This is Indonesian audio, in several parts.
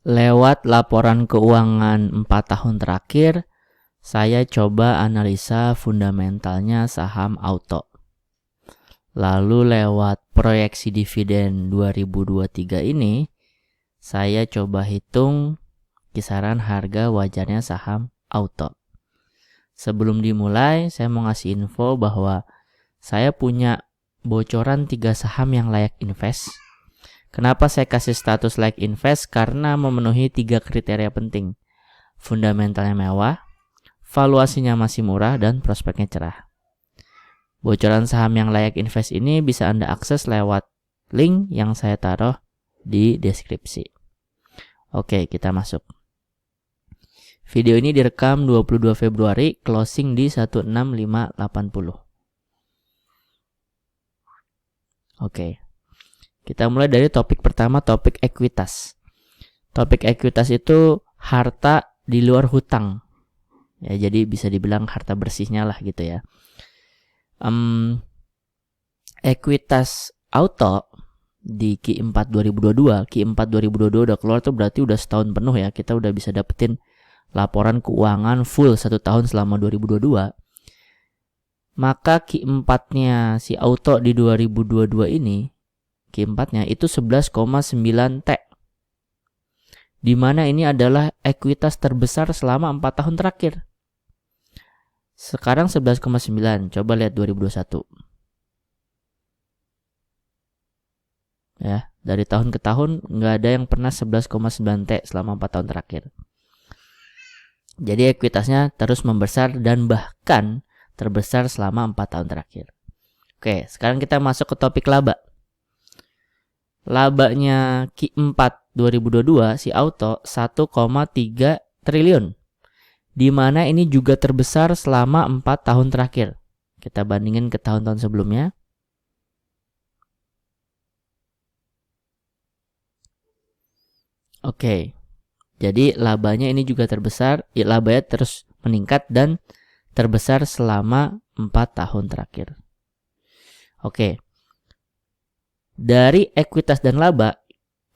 Lewat laporan keuangan 4 tahun terakhir, saya coba analisa fundamentalnya saham auto. Lalu lewat proyeksi dividen 2023 ini, saya coba hitung kisaran harga wajarnya saham auto. Sebelum dimulai, saya mau ngasih info bahwa saya punya bocoran 3 saham yang layak invest. Kenapa saya kasih status layak invest? Karena memenuhi 3 kriteria penting. Fundamentalnya mewah, valuasinya masih murah, dan prospeknya cerah. Bocoran saham yang layak invest ini bisa Anda akses lewat link yang saya taruh di deskripsi. Oke, kita masuk. Video ini direkam 22 Februari, closing di 16580. Oke. Kita mulai dari topik pertama, topik ekuitas. Topik ekuitas itu harta di luar hutang. Ya, jadi bisa dibilang harta bersihnya lah gitu ya. Ekuitas auto di Q4 2022, Q4 2022 udah keluar tuh berarti udah setahun penuh ya. Kita udah bisa dapetin laporan keuangan full 1 tahun selama 2022. Maka Q4-nya si auto di 2022 ini, Q4-nya itu 11,9 T. Di mana ini adalah ekuitas terbesar selama 4 tahun terakhir. Sekarang 11,9. Coba lihat 2021. Ya, dari tahun ke tahun nggak ada yang pernah 11,9 T selama 4 tahun terakhir. Jadi ekuitasnya terus membesar dan bahkan terbesar selama 4 tahun terakhir. Oke, sekarang kita masuk ke topik laba. Labanya Q4 2022 si auto 1,3 triliun. Di mana ini juga terbesar selama 4 tahun terakhir. Kita bandingin ke tahun-tahun sebelumnya. Oke. Jadi labanya ini juga terbesar, labanya terus meningkat dan terbesar selama 4 tahun terakhir. Oke. Dari ekuitas dan laba,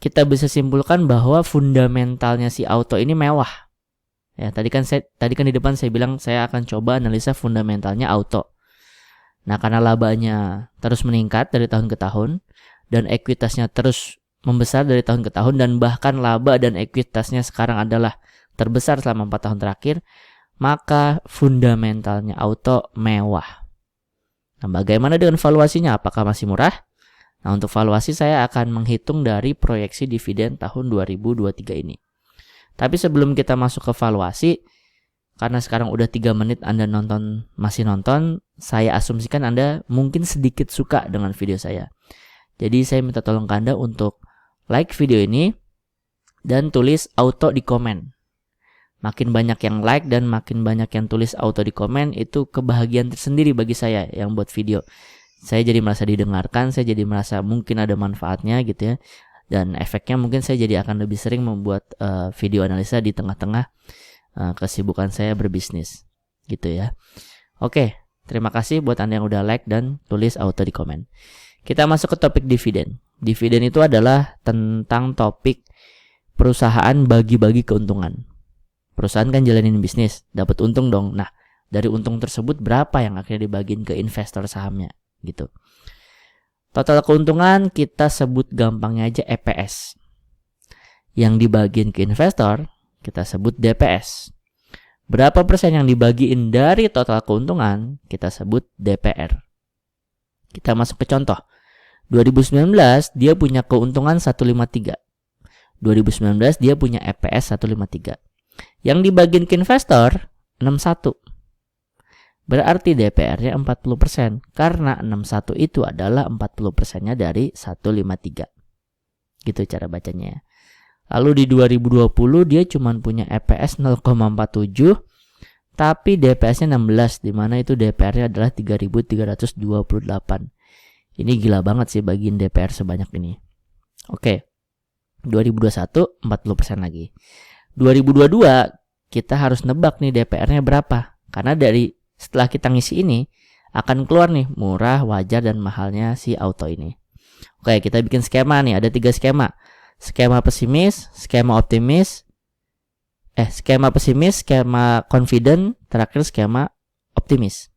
kita bisa simpulkan bahwa fundamentalnya si auto ini mewah. Ya, tadi kan di depan saya bilang saya akan coba analisa fundamentalnya auto. Nah, karena labanya terus meningkat dari tahun ke tahun dan ekuitasnya terus membesar dari tahun ke tahun dan bahkan laba dan ekuitasnya sekarang adalah terbesar selama 4 tahun terakhir, maka fundamentalnya auto mewah. Nah, bagaimana dengan valuasinya? Apakah masih murah? Nah, untuk valuasi saya akan menghitung dari proyeksi dividen tahun 2023 ini. Tapi sebelum kita masuk ke valuasi, karena sekarang udah 3 menit Anda masih nonton, saya asumsikan Anda mungkin sedikit suka dengan video saya. Jadi saya minta tolong ke Anda untuk like video ini dan tulis auto di komen. Makin banyak yang like dan makin banyak yang tulis auto di komen, itu kebahagiaan tersendiri bagi saya yang buat video. Saya jadi merasa didengarkan, saya jadi merasa mungkin ada manfaatnya gitu ya. Dan efeknya mungkin saya jadi akan lebih sering membuat video analisa di tengah-tengah kesibukan saya berbisnis gitu ya. Oke, terima kasih buat Anda yang udah like dan tulis auto di komen. Kita masuk ke topik dividen. Dividen itu adalah tentang topik perusahaan bagi-bagi keuntungan. Perusahaan kan jalanin bisnis, dapat untung dong. Nah, dari untung tersebut berapa yang akhirnya dibagiin ke investor sahamnya gitu. Total keuntungan kita sebut gampangnya aja EPS. Yang dibagiin ke investor kita sebut DPS. Berapa persen yang dibagiin dari total keuntungan kita sebut DPR. Kita masuk ke contoh. 2019 dia punya keuntungan 153. 2019 dia punya EPS 153. Yang dibagiin ke investor 61. Berarti DPR-nya 40%. Karena 61 itu adalah 40%-nya dari 153. Gitu cara bacanya. Lalu di 2020 dia cuma punya EPS 0,47. Tapi DPS-nya 16. Dimana itu DPR-nya adalah 3.328. Ini gila banget sih bagiin DPR sebanyak ini. Oke. 2021 40% lagi. 2022 kita harus nebak nih DPR-nya berapa. Karena setelah kita ngisi ini akan keluar nih murah, wajar, dan mahalnya si auto ini. Oke, kita bikin skema nih. Ada 3 skema. skema pesimis, skema optimis, skema pesimis, skema confident, terakhir skema optimis.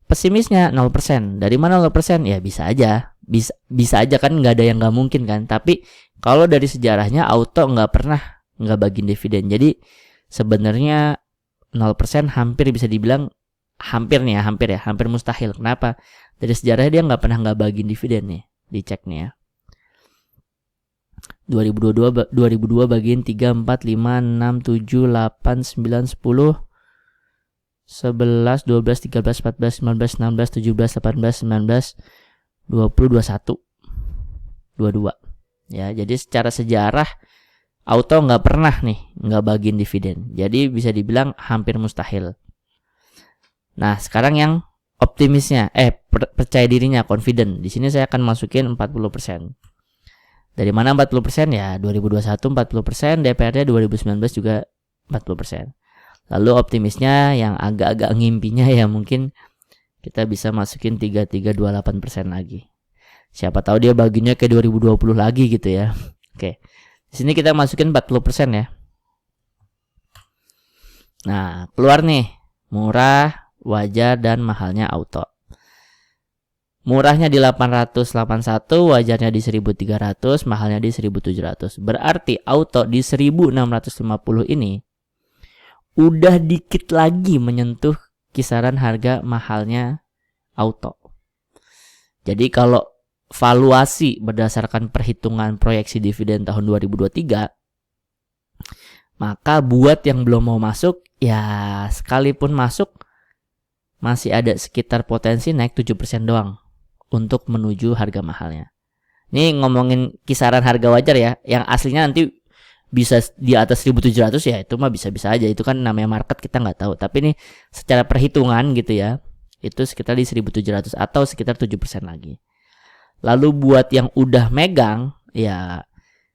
Pesimisnya 0%. Dari mana 0%? Ya bisa aja. Bisa aja kan, nggak ada yang nggak mungkin kan. Tapi kalau dari sejarahnya auto nggak pernah nggak bagiin dividen. Jadi sebenarnya 0% hampir bisa dibilang hampir mustahil. Kenapa? Dari sejarahnya dia nggak pernah nggak bagiin dividen nih. Dicek nih ya. 2002 bagiin 3, 4, 5, 6, 7, 8, 9, 10, 11, 12, 13, 14, 15, 16, 17, 18, 19, 20, 21, 22. Ya, jadi secara sejarah auto nggak pernah nih nggak bagiin dividen. Jadi bisa dibilang hampir mustahil. Nah, sekarang yang optimisnya, percaya dirinya, confident. Di sini saya akan masukin 40%. Dari mana 40%? Ya 2021 40%, DPR-nya 2019 juga 40%. Lalu optimisnya yang agak-agak ngimpinya ya mungkin kita bisa masukin 3328% lagi. Siapa tahu dia baginya ke 2020 lagi gitu ya. Oke. Di sini kita masukin 40% ya. Nah, keluar nih murah, wajar, dan mahalnya auto. Murahnya di 881, wajarnya di 1300, mahalnya di 1700. Berarti auto di 1650 ini udah dikit lagi menyentuh kisaran harga mahalnya auto. Jadi kalau valuasi berdasarkan perhitungan proyeksi dividen tahun 2023, maka buat yang belum mau masuk, ya sekalipun masuk masih ada sekitar potensi naik 7% doang untuk menuju harga mahalnya. Ini ngomongin kisaran harga wajar ya, yang aslinya nanti bisa di atas 1700 ya itu mah bisa-bisa aja, itu kan namanya market, kita nggak tahu. Tapi ini secara perhitungan gitu ya, itu sekitar di 1700 atau sekitar 7% lagi. Lalu buat yang udah megang ya,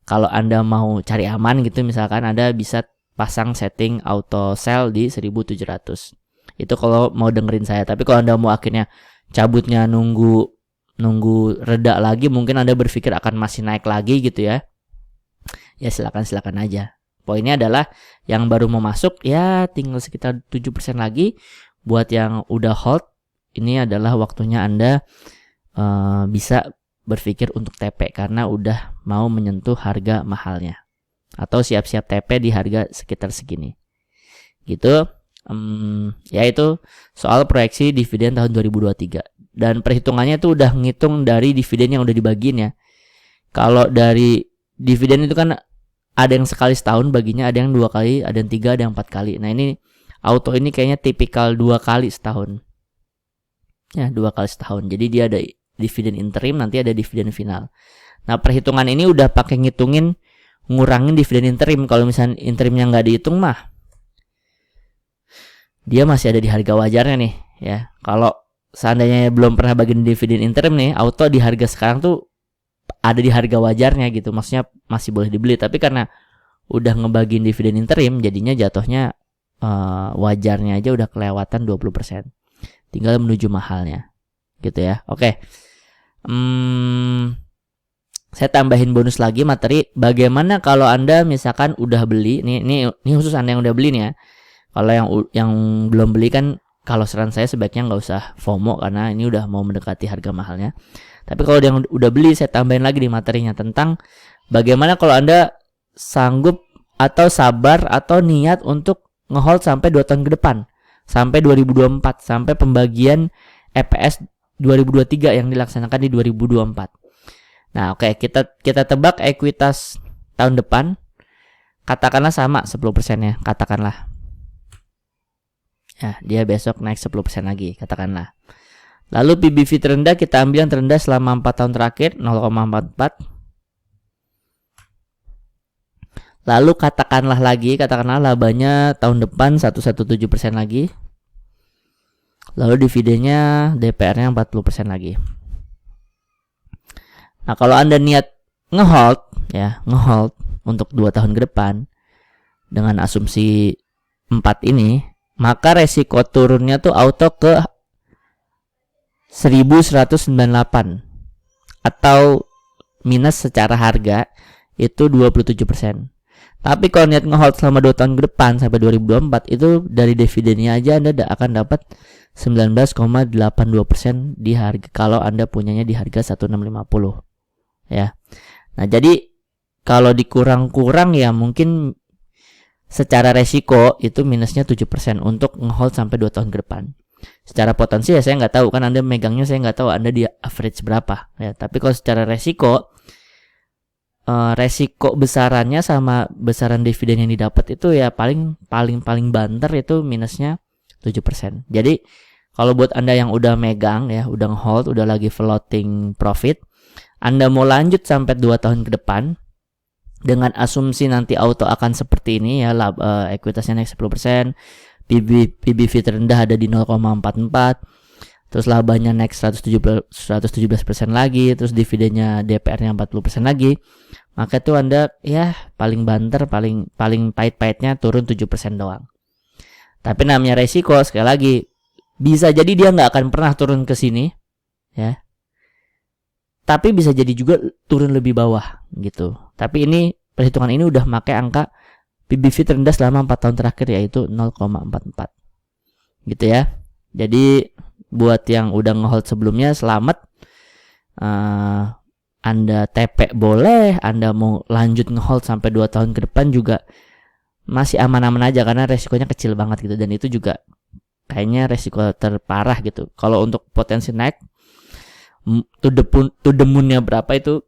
kalau Anda mau cari aman gitu, misalkan Anda bisa pasang setting auto sell di 1700. Itu kalau mau dengerin saya. Tapi kalau Anda mau akhirnya cabutnya nunggu reda lagi, mungkin Anda berpikir akan masih naik lagi gitu ya. Ya silakan aja. Poinnya adalah yang baru mau masuk ya tinggal sekitar 7% lagi. Buat yang udah hold, ini adalah waktunya Anda bisa berpikir untuk TP karena udah mau menyentuh harga mahalnya. Atau siap-siap TP di harga sekitar segini. Gitu. Ya itu soal proyeksi dividen tahun 2023. Dan perhitungannya itu udah ngitung dari dividen yang udah dibagiin ya. Kalau dari dividen itu kan ada yang sekali setahun baginya, ada yang 2 kali, ada yang 3, ada yang 4 kali. Nah ini auto ini kayaknya tipikal 2 kali setahun. Ya 2 kali setahun. Jadi dia ada dividen interim, nanti ada dividen final. Nah perhitungan ini udah pakai ngitungin ngurangin dividen interim. Kalau misalnya interimnya nggak dihitung mah, dia masih ada di harga wajarnya nih ya. Kalau seandainya belum pernah bagiin dividen interim nih, auto di harga sekarang tuh ada di harga wajarnya gitu. Maksudnya masih boleh dibeli. Tapi karena udah ngebagiin dividen interim, jadinya jatuhnya wajarnya aja udah kelewatan 20%. Tinggal menuju mahalnya gitu ya. Oke. Saya tambahin bonus lagi materi. Bagaimana kalau Anda misalkan udah beli, ini khusus Anda yang udah beli nih ya. Kalau yang belum beli kan, kalau saran saya sebaiknya nggak usah FOMO karena ini udah mau mendekati harga mahalnya. Tapi kalau yang udah beli, saya tambahin lagi di materinya tentang bagaimana kalau Anda sanggup atau sabar atau niat untuk ngehold sampai 2 tahun ke depan, sampai 2024, sampai pembagian EPS 2023 yang dilaksanakan di 2024. Nah, oke, kita tebak ekuitas tahun depan katakanlah sama 10%-nya, katakanlah. Ya, dia besok naik 10% lagi, katakanlah. Lalu PBV terendah kita ambil yang terendah selama 4 tahun terakhir 0,44. Lalu katakanlah labanya tahun depan 117% lagi. Lalu dividennya DPR-nya 40% lagi. Nah, kalau Anda niat ngehold untuk 2 tahun ke depan dengan asumsi 4 ini, maka resiko turunnya tuh auto ke 1198 atau minus secara harga itu 27%. Tapi kalau niat ngehold selama 2 tahun ke depan sampai 2024, itu dari dividennya aja Anda akan dapat 19,82% di harga kalau Anda punyanya di harga 1650 ya. Nah, jadi kalau dikurang-kurang ya mungkin secara resiko itu minusnya 7% untuk ngehold sampai 2 tahun ke depan. Secara potensi ya saya nggak tahu, kan Anda megangnya, saya nggak tahu Anda di average berapa ya. Tapi kalau secara resiko besarannya sama besaran dividen yang didapat itu ya paling banter itu minusnya 7%. Jadi kalau buat Anda yang udah megang ya, udah hold, udah lagi floating profit, Anda mau lanjut sampai 2 tahun ke depan dengan asumsi nanti auto akan seperti ini ya, ekuitasnya naik 10%, PBV terendah ada di 0,44, terus labanya naik 117% lagi, terus dividennya DPR-nya 40% lagi, maka tuh Anda ya paling banter, paling pahit-pahitnya turun 7% doang. Tapi namanya resiko, sekali lagi, bisa jadi dia nggak akan pernah turun ke sini ya, tapi bisa jadi juga turun lebih bawah gitu. Tapi ini perhitungan ini udah pakai angka PBV terendah selama 4 tahun terakhir, yaitu 0,44 gitu ya. Jadi buat yang udah ngehold sebelumnya, selamat. Anda TP boleh, Anda mau lanjut ngehold sampai 2 tahun ke depan juga masih aman-aman aja, karena resikonya kecil banget gitu. Dan itu juga kayaknya resiko terparah gitu. Kalau untuk potensi naik to the moon-nya berapa itu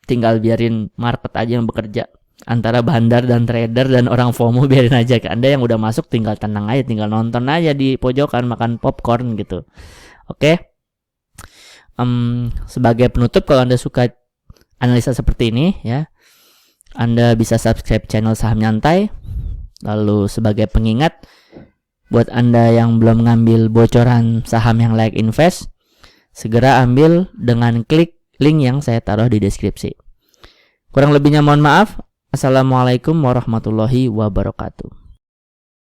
tinggal biarin market aja yang bekerja. Antara bandar dan trader dan orang FOMO biarin aja. Anda yang udah masuk tinggal tenang aja, tinggal nonton aja di pojokan makan popcorn gitu. Oke. Sebagai penutup, kalau Anda suka analisa seperti ini ya, Anda bisa subscribe channel Saham Nyantai. Lalu sebagai pengingat, buat Anda yang belum ngambil bocoran saham yang layak invest, segera ambil dengan klik link yang saya taruh di deskripsi. Kurang lebihnya mohon maaf. Assalamualaikum warahmatullahi wabarakatuh.